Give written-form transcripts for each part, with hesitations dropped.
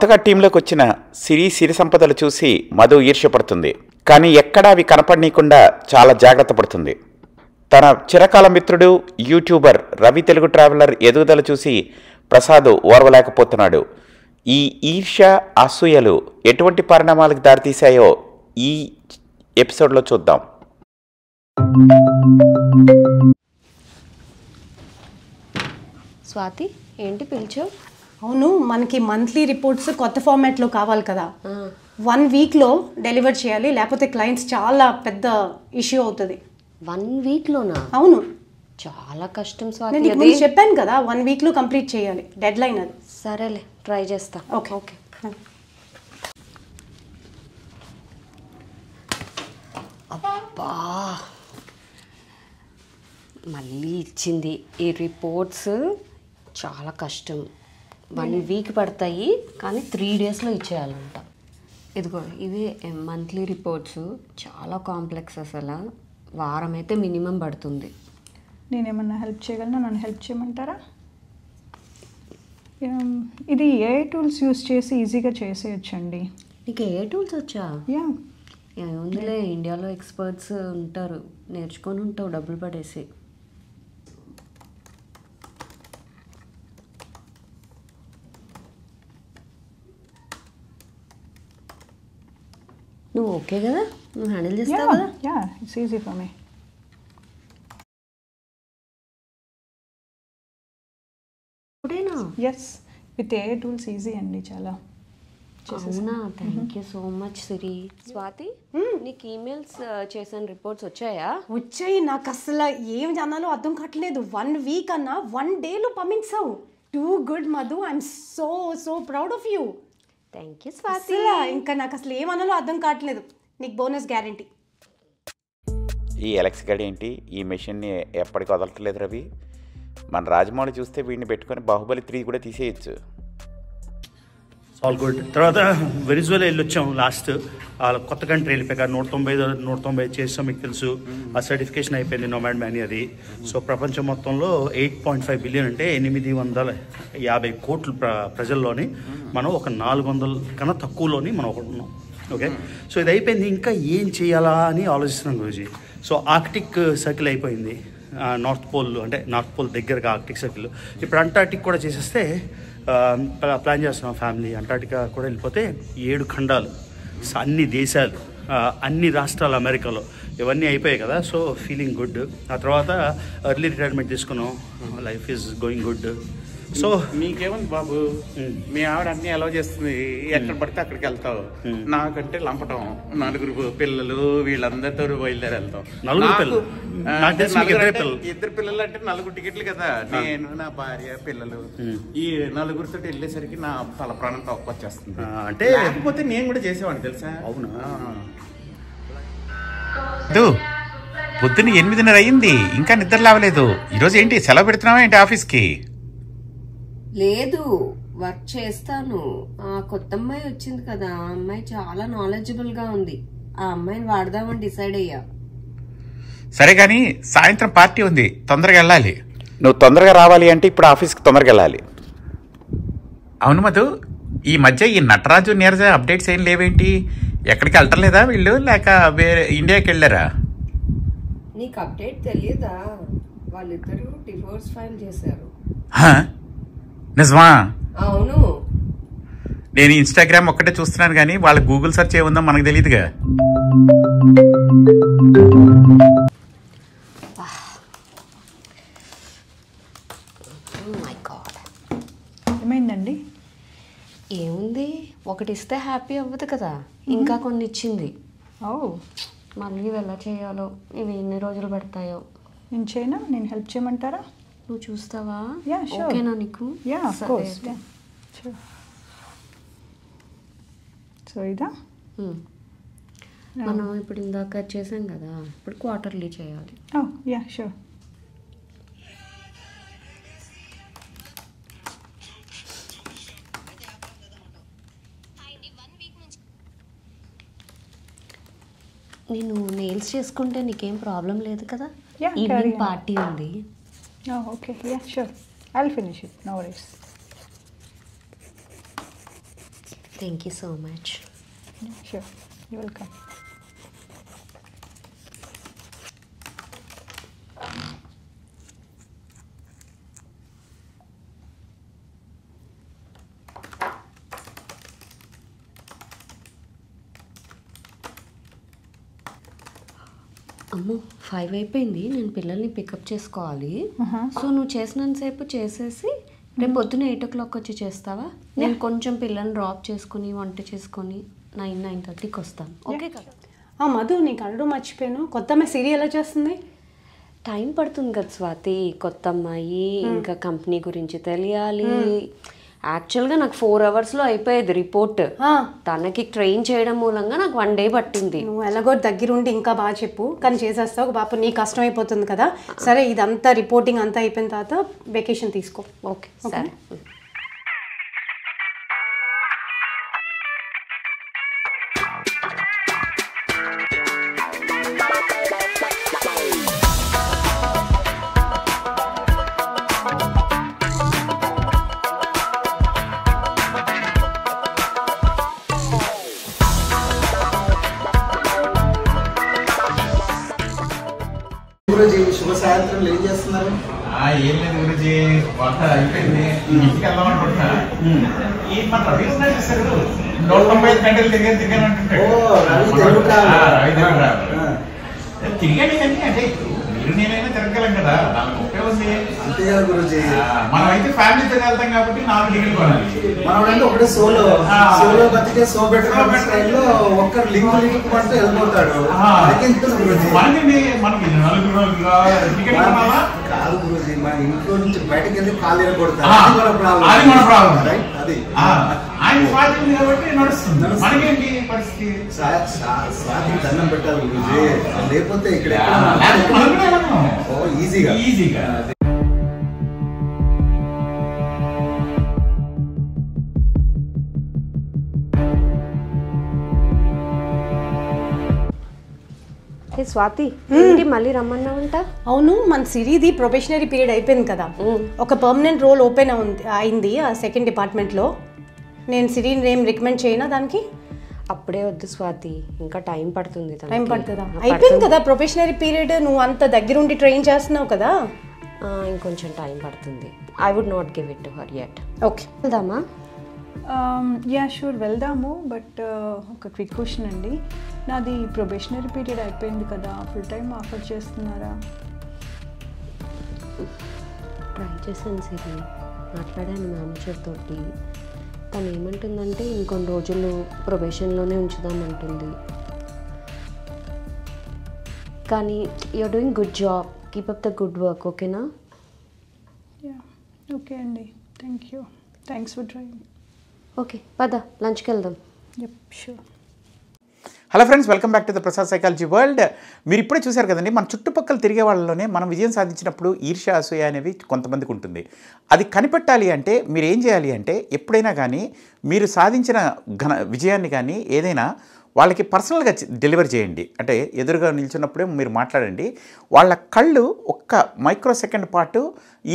కొత్తగా టీంలోకి వచ్చిన సిరి సంపదలు చూసి మధు ఈర్ష్యపడుతుంది. కానీ ఎక్కడా అవి కనపడనీయకుండా చాలా జాగ్రత్త పడుతుంది. తన చిరకాల మిత్రుడు యూట్యూబర్ రవి తెలుగు ట్రావెలర్ ఎదుగుదల చూసి ప్రసాద్ ఓర్వలేకపోతున్నాడు. ఈ ఈర్ష్య అసూయలు ఎటువంటి పరిణామాలకు దారితీశాయో ఈ ఎపిసోడ్లో చూద్దాం. స్వాతి, ఏంటి పిలిచావు? అవును, మనకి మంత్లీ రిపోర్ట్స్ కొత్త ఫార్మాట్లో కావాలి కదా. 1 వీక్లో డెలివర్ చేయాలి, లేకపోతే క్లయింట్స్ చాలా పెద్ద ఇష్యూ అవుతుంది. 1 వీక్లోనా? అవును, చాలా కష్టం స్వాతి. నేను మీకు చెప్పాను కదా 1 వీక్లో కంప్లీట్ చేయాలి, డెడ్ లైన్ అది. సరేలే, ట్రై చేస్తా. Okay okay. అబ్బా, మళ్ళీ ఇచ్చింది. ఈ రిపోర్ట్స్ చాలా కష్టం. 1 వీక్ పడతాయి, కానీ 3 డేస్లో ఇచ్చేయాలంట. ఇదిగో ఇవే మంత్లీ రిపోర్ట్స్, చాలా కాంప్లెక్స్. అసలు వారం అయితే మినిమం పడుతుంది. నేనేమన్నా హెల్ప్ చేయగలనా? నన్ను హెల్ప్ చేయమంటారా? ఇది ఏ టూల్స్ యూస్ చేసి ఈజీగా చేసేయచ్చండి. నీకు ఏ టూల్స్ వచ్చా? యా, ఏముందిలే, ఇండియాలో ఎక్స్పర్ట్స్ ఉంటారు, నేర్చుకొని ఉంటావు డబ్బులు పడేసి. నువ్వు ఓకే కదా? నువ్వు హ్యాండిల్ చేస్తావు కదా? Yeah, it's easy for me. ఇప్పుడేనా? Yes, with a tools easy అండి చాలా. అవునా? Thank you so much Siri. Swathi, నీకు ఈమెయిల్స్ చేసిన రిపోర్ట్స్ వచ్చాయా? వచ్చాయి. నాకు అసలు ఏం జనాలో అర్థం కావట్లేదు. 1 వీక్ అన్నా 1 డేలో పంపించావు. Too good Madhu, I'm so so proud of you. Thank you Swathi. ఇంకా నాకు అసలు ఏమనాలో అర్థం కావట్లేదు. నీకు బోనస్ గ్యారంటీ. ఈ ఎలక్స్ గడి ఏంటి, ఈ మెషిన్ని ఎప్పటికి వదలట్లేదు రవి. మన రాజమౌళి చూస్తే వీడిని పెట్టుకొని బాహుబలి 3 కూడా తీసేయచ్చు. All good. తర్వాత వెనిజువేలా వెళ్ళొచ్చాం లాస్ట్. కొత్త కంట్రీ వెళ్ళిపోయాక 190 చేసాం. మీకు తెలుసు, ఆ సర్టిఫికేషన్ అయిపోయింది నోమాడ్ మ్యాన్ అది. సో ప్రపంచం మొత్తంలో 8.5 బిలియన్ అంటే 850 కోట్ల ప్రజల్లోని మనం ఒక 400 కన్నా తక్కువలోని మనం ఒకటి ఉన్నాం. ఓకే, సో ఇది అయిపోయింది. ఇంకా ఏం చేయాలా అని ఆలోచిస్తున్నాం గురూజీ. సో ఆర్కిటిక్ సర్కిల్ అయిపోయింది, నార్త్ పోల్ దగ్గరగా ఆర్కిటిక్ సర్కిల్. ఇప్పుడు అంటార్టిక్ కూడా చేసేస్తే ప్లాన్ చేస్తున్నాం ఫ్యామిలీ. అంటార్టికా కూడా వెళ్ళిపోతే 7 ఖండాలు, అన్ని దేశాలు, అన్ని రాష్ట్రాలు అమెరికాలో, ఇవన్నీ అయిపోయాయి కదా. So feeling good. ఆ తర్వాత ఎర్లీ రిటైర్మెంట్ తీసుకున్నాం. Life is going good. So మీకేముంది బాబు, మీ ఆవిడ అన్ని అలౌ చేస్తుంది, ఎక్కడ పడితే అక్కడికి వెళ్తావు. నాకంటే లంపటం, 4 పిల్లలు, వీళ్ళందరితో బయలుదేరి వెళ్తాం. 2 పిల్లలు అంటే 4 టికెట్లు కదా. నేను, నా భార్య, పిల్లలు, ఈ 4 వెళ్ళేసరికి నా తల ప్రాణం తక్కువచ్చేస్తుంది. అంటే లేకపోతే నేను కూడా చేసేవాడిని తెలుసా. అవునా? పొద్దున్న 8:30 అయ్యింది, ఇంకా నిద్ర లేవలేదు. ఈరోజు ఏంటి సెలవు పెడుతున్నావా ఏంటి ఆఫీస్కి? లేదు, వర్క్ చేస్తాను. ఆ కొత్త అమ్మాయి వచ్చింది కదా, ఆ అమ్మాయి చాలా నాలెడ్జబుల్ గా ఉంది. ఆ అమ్మాయిని వాడదామని డిసైడ్ అయ్యా. సరే కానీ సాయంత్రం పార్టీ ఉంది, తొందరగా వెళ్ళాలి. నువ్వు తొందరగా రావాలి అంటే ఇప్పుడు ఆఫీస్కి తొందరగా వెళ్ళాలి. అవును మధు, ఈ మధ్య ఈ నటరాజు నీరజ అప్డేట్స్ ఏం లేవేంటి? ఎక్కడికి వెళ్ళటలేదా వీళ్ళు, లేక వేరే ఇండియాకి వెళ్ళారా? నీకు అప్డేట్ తెలియదా? వాళ్ళిద్దరూ డివోర్స్ ఫైల్ చేశారు. నిజమా? అవును. నేను ఇన్స్టాగ్రామ్ ఒక్కటే చూస్తున్నాను కానీ వాళ్ళ గూగుల్ సెర్చ్ ఏముందో మనకు తెలియదుగా. ఏమైందండి? ఏముంది, ఒకటి ఇస్తే హ్యాపీ అవ్వదు కదా, ఇంకా కొన్ని ఇచ్చింది. ఓ, మళ్ళీ ఎలా చేయాలో, ఇవి ఎన్ని రోజులు పడతాయో. నేను చేయనా? నేను హెల్ప్ చేయమంటారా? నువ్వు చూస్తావా? Yeah, sure. ఓకేనా నీకు? Yeah, of course. Sure. So ఇదా మనం ఇప్పుడు ఇందాక చేసాం కదా, ఇప్పుడు క్వార్టర్లీ చేయాలి. ఓ యా, షూర్. నేను నెయిల్స్ చేసుకుంటే నీకేం ప్రాబ్లం లేదు కదా? Yeah, ఈవినింగ్ పార్టీ ఉంది. Oh, okay. Yeah, sure. I'll finish it. No worries. Thank you so much. Sure, you welcome. అమ్మో 5 అయిపోయింది, నేను పిల్లల్ని పికప్ చేసుకోవాలి. సో నువ్వు చేసినంతసేపు చేసేసి రేపు పొద్దున 8 o'clock వచ్చి చేస్తావా? నేను కొంచెం పిల్లల్ని డ్రాప్ చేసుకుని వంట చేసుకొని 9-9:30కి వస్తాను. ఓకే కదా? మధు, నీకు అడగడం మర్చిపోయాను, కొత్త అమ్మాయి సీరియల్ ఎలా చేస్తుంది? టైం పడుతుంది కదా స్వాతి, కొత్త అమ్మాయి, ఇంకా కంపెనీ గురించి తెలియాలి. యాక్చువల్గా నాకు 4 hours అయిపోయేది రిపోర్ట్. తనకి ట్రైన్ చేయడం మూలంగా నాకు 1 day పట్టింది. నువ్వు ఎలాగో దగ్గరుండి ఇంకా బాగా చెప్పు, కానీ చేసేస్తావు పాప, నీకు కష్టం అయిపోతుంది కదా. సరే, ఇదంతా రిపోర్టింగ్ అంతా అయిపోయిన తర్వాత వెకేషన్ తీసుకో. ఓకే సరే. గురుజీ, శుభ సాయంత్రం. ఏం చేస్తున్నారు? ఏం లేదు గురుజీ, వంట అయిపోయింది, ఇంటికి వెళ్దామనుకుంటున్నా. ఈ మన రవి ఉన్నా చూసారు, 195 గంటలు తిరిగాను అంటుంటాడు. తిరిగాడు కానీ అంటే మీరు నేనైనా తిరగలం కదా, దానికి ఒకే ఉంది. అంతే కదా గురుజీ, మనం అయితే ఫ్యామిలీతో వెళ్తాం కాబట్టి 4 టికెట్లు కొనాలి. మనం ఒకటే సోలో బతికే సో బెటర్ స్టైల్లో ఒక్కరు లింక్ పడుతూ వెళ్ళిపోతాడు. మనకి 4 టికెట్ కొనాలా? కాదు గురుజీ, మన ఇంట్లో నుంచి బయటకు వెళ్ళి కాలు ఎరగొడతారు. అది మన ప్రాబ్లం. అది ఆయన పార్టీ ఉంది కాబట్టి నడుస్తుంది. మనకేంటి పరిస్థితి? స్వాతికి దండం పెట్టాలి గురుజీ, లేకపోతే ఇక్కడ ఈజీగా. స్వాతి, ఏంటి మళ్ళీ రమ్మన్నావంట? అవును, మన సిరీది ప్రొబేషనరీ పీరియడ్ అయిపోయింది కదా, ఒక పర్మనెంట్ రోల్ ఓపెన్ అయింది ఆ సెకండ్ డిపార్ట్మెంట్లో. నేను సిరీని ఏం రికమెండ్ చేయనా దానికి? అప్పుడే వద్దు స్వాతి, ఇంకా టైం పడుతుంది. టైం పడుతుందా? అయిపోయింది కదా ప్రొబేషనరీ పీరియడ్, నువ్వు అంత దగ్గరుండి ట్రైన్ చేస్తున్నావు కదా. ఇంకొంచెం టైం పడుతుంది. I would not give it to her yet. Okay, వెళ్దామా? యా షూర్, వెళ్దాము. బట్ ఒక క్విక్ క్వశ్చన్ అండి, నాది ప్రొబేషనరీ పీరియడ్ అయిపోయింది కదా, ఫుల్ టైం ఆఫర్ చేస్తున్నారా? ట్రై చేశాను సిరి, మాట్లాడాను మేనేజర్ తోటి. తను ఏమంటుందంటే ఇంకొన్ని రోజులు ప్రొబేషన్లోనే ఉంచుదామంటుంది. కానీ you're doing good job, keep up the good work. ఓకేనా? యా ఓకే అండి, thank you, thanks for trying. Okay పద, లంచ్కి వెళ్దాం. Yup sure. Hello friends, welcome back to the Prasad psychology world. మీరు ఇప్పుడే చూశారు కదండి, మన చుట్టుపక్కల తిరిగే వాళ్ళలోనే మనం విజయం సాధించినప్పుడు ఈర్ష్య, అసూయ అనేవి కొంతమందికి ఉంటుంది. అది కనిపెట్టాలి అంటే మీరు ఏం చేయాలి అంటే, ఎప్పుడైనా కానీ మీరు సాధించిన విజయాన్ని కానీ ఏదైనా వాళ్ళకి పర్సనల్గా డెలివరీ చేయండి. అంటే ఎదురుగా నిల్చున్నప్పుడే మీరు మాట్లాడండి. వాళ్ళ కళ్ళు ఒక్క మైక్రో సెకండ్ పాటు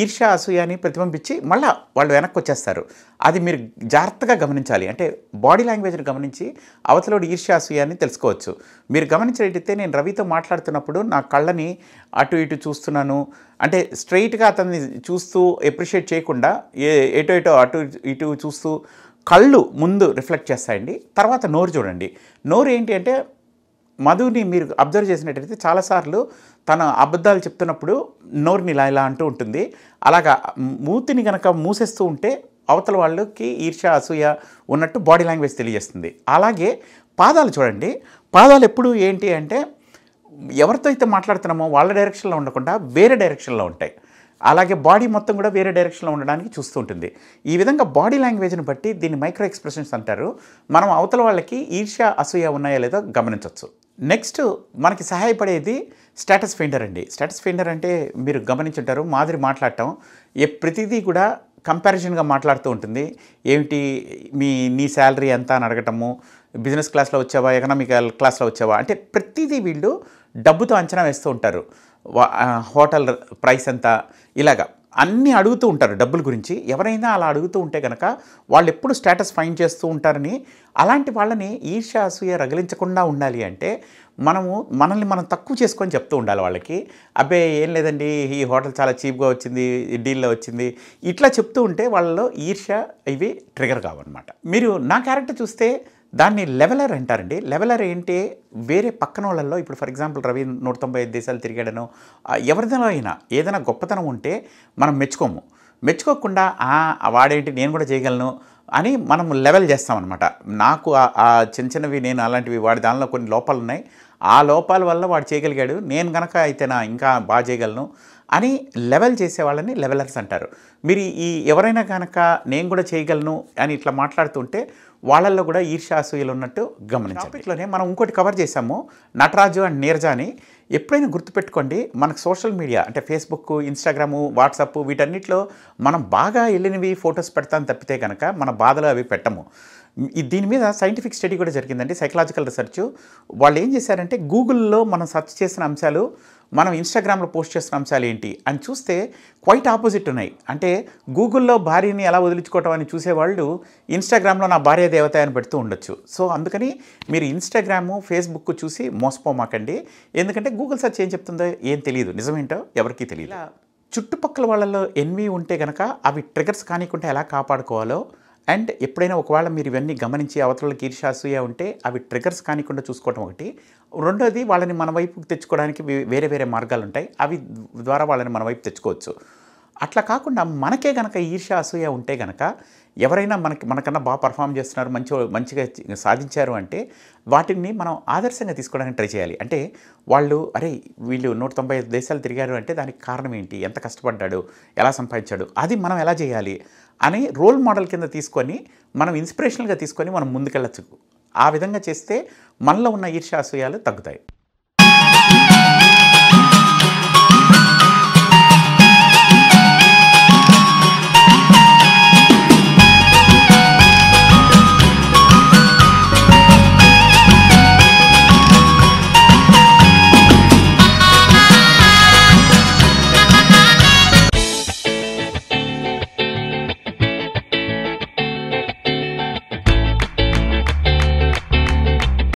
ఈర్ష్య, అసూయని ప్రతిబింబించి మళ్ళీ వాళ్ళు వెనక్కి వచ్చేస్తారు. అది మీరు జాగ్రత్తగా గమనించాలి. అంటే బాడీ లాంగ్వేజ్ని గమనించి అవతలోడు ఈర్ష్య, అసూయని తెలుసుకోవచ్చు. మీరు గమనించినట్టయితే నేను రవితో మాట్లాడుతున్నప్పుడు నా కళ్ళని అటు ఇటు చూస్తున్నాను. అంటే స్ట్రైట్గా అతన్ని చూస్తూ ఎప్రిషియేట్ చేయకుండా ఎటో అటు ఇటు చూస్తూ కళ్ళు ముందు రిఫ్లెక్ట్ చేస్తాయండి. తర్వాత నోరు చూడండి. నోరు ఏంటి అంటే, మధుని మీరు అబ్జర్వ్ చేసినట్టయితే చాలాసార్లు తన అబద్ధాలు చెప్తున్నప్పుడు నోరుని ఇలా అంటూ ఉంటుంది. అలాగా మూతిని కనుక మూసేస్తూ ఉంటే అవతల వాళ్ళకి ఈర్ష్య, అసూయ ఉన్నట్టు బాడీ లాంగ్వేజ్ తెలియజేస్తుంది. అలాగే పాదాలు చూడండి. పాదాలు ఎప్పుడు ఏంటి అంటే, ఎవరితో అయితే మాట్లాడుతున్నామో వాళ్ళ డైరెక్షన్లో ఉండకుండా వేరే డైరెక్షన్లో ఉంటాయి. అలాగే బాడీ మొత్తం కూడా వేరే డైరెక్షన్లో ఉండడానికి చూస్తూ ఉంటుంది. ఈ విధంగా బాడీ లాంగ్వేజ్ని బట్టి దీన్ని మైక్రో ఎక్స్ప్రెషన్స్ అంటారు. మనం అవతల వాళ్ళకి ఈర్ష్య, అసూయ ఉన్నాయో లేదో గమనించవచ్చు. నెక్స్ట్ మనకి సహాయపడేది స్టేటస్ ఫైండర్ అండి. స్టేటస్ ఫైండర్ అంటే మీరు గమనించుంటారు, మాదిరి మాట్లాడటం ప్రతిదీ కూడా కంపారిజన్గా మాట్లాడుతూ ఉంటుంది. ఏమిటి నీ శాలరీ ఎంత అని అడగటము, బిజినెస్ క్లాస్లో వచ్చావా, ఎకనామికల్ క్లాస్లో వచ్చావా, అంటే ప్రతిదీ వీళ్ళు డబ్బుతో అంచనా వేస్తూ ఉంటారు. హోటల్ ప్రైస్ ఎంత, ఇలాగా అన్నీ అడుగుతూ ఉంటారు డబ్బుల గురించి. ఎవరైనా అలా అడుగుతూ ఉంటే కనుక వాళ్ళు ఎప్పుడు స్టేటస్ ఫైండ్ చేస్తూ ఉంటారని, అలాంటి వాళ్ళని ఈర్ష్య అసూయ రగిలించకుండా ఉండాలి అంటే మనల్ని మనం తక్కువ చేసుకొని చెప్తూ ఉండాలి వాళ్ళకి. అబ్బే ఏం లేదండి, ఈ హోటల్ చాలా చీప్గా వచ్చింది, డీల్లో వచ్చింది, ఇట్లా చెప్తూ ఉంటే వాళ్ళలో ఈర్ష్య ఇవి ట్రిగర్ కావన్నమాట. మీరు నా క్యారెక్టర్ చూస్తే దాన్ని లెవెలర్ అంటారండి. లెవెలర్ ఏంటి, వేరే పక్కన వాళ్ళల్లో ఇప్పుడు ఫర్ ఎగ్జాంపుల్ రవి 195 దేశాలు తిరిగాడనో ఎవరిదైనా అయినా ఏదైనా గొప్పతనం ఉంటే మనం మెచ్చుకోకుండా వాడేంటి నేను కూడా చేయగలను అని మనం లెవెల్ చేస్తామన్నమాట. నాకు ఆ చిన్నవి నేను అలాంటివి వాడి దానిలో కొన్ని లోపాలు ఉన్నాయి, ఆ లోపాల వల్ల వాడు చేయగలిగాడు, నేను కనుక అయితేనా ఇంకా బాగా చేయగలను అని లెవెల్ చేసే వాళ్ళని లెవెలర్స్ అంటారు. మీరు ఎవరైనా కనుక నేను కూడా చేయగలను అని ఇట్లా మాట్లాడుతుంటే వాళ్ళల్లో కూడా ఈర్ష్యాసూయలు ఉన్నట్టు గమనించాలి. టాపిక్లోనే మనం ఇంకోటి కవర్ చేసాము, నటరాజు అండ్ నీరజ అని. ఎప్పుడైనా గుర్తుపెట్టుకోండి, మనకు సోషల్ మీడియా అంటే ఫేస్బుక్, ఇన్స్టాగ్రాము, వాట్సాప్ వీటన్నిటిలో మనం బాగా వెళ్ళినవి ఫొటోస్ పెడతాం తప్పితే కనుక మన బాధలు అవి పెట్టము. దీని మీద సైంటిఫిక్ స్టడీ కూడా జరిగిందండి, సైకలాజికల్ రీసెర్చ్. వాళ్ళు ఏం చేశారంటే గూగుల్లో మనం సెర్చ్ చేసిన అంశాలు, మనం ఇన్స్టాగ్రామ్లో పోస్ట్ చేసిన అంశాలు ఏంటి అని చూస్తే క్వైట్ ఆపోజిట్ ఉన్నాయి. అంటే గూగుల్లో భార్యని ఎలా వదిలించుకోవటం అని చూసేవాళ్ళు ఇన్స్టాగ్రామ్లో నా భార్య దేవత అని పెడుతూ ఉండొచ్చు. సో అందుకని మీరు ఇన్స్టాగ్రాము, ఫేస్బుక్ చూసి మోసపోమాకండి. ఎందుకంటే గూగుల్ సెర్చ్ ఏం చెప్తుందో ఏం తెలియదు, నిజమేంటో ఎవరికీ తెలియదు. చుట్టుపక్కల వాళ్ళలో ఎన్వి ఉంటే కనుక అవి ట్రిగర్స్ కానికుంటే ఎలా కాపాడుకోవాలో, అండ్ ఎప్పుడైనా ఒకవేళ మీరు ఇవన్నీ గమనించి అవతలకి ఈర్ష్యాసూయ ఉంటే అవి ట్రిగర్స్ కానికుండా చూసుకోవటం ఒకటి. రెండోది, వాళ్ళని మన వైపుకి తెచ్చుకోవడానికి వేరే మార్గాలు ఉంటాయి, అవి ద్వారా వాళ్ళని మన వైపు తెచ్చుకోవచ్చు. అట్లా కాకుండా మనకే కనుక ఈర్ష్యాసూయ ఉంటే కనుక ఎవరైనా మనకన్నా బాగా పర్ఫామ్ చేస్తున్నారు, మంచిగా సాధించారు అంటే వాటిని మనం ఆదర్శంగా తీసుకోవడానికి ట్రై చేయాలి. అంటే వీళ్ళు 195 దేశాలు తిరిగారు అంటే దానికి కారణం ఏంటి, ఎంత కష్టపడ్డాడు, ఎలా సంపాదించాడు, అది మనం ఎలా చేయాలి అని రోల్ మోడల్ కింద తీసుకొని మనం ఇన్స్పిరేషనల్గా తీసుకొని మనం ముందుకెళ్ళచ్చు. ఆ విధంగా చేస్తే మనలో ఉన్న ఈర్ష్యాసూయాలు తగ్గుతాయి.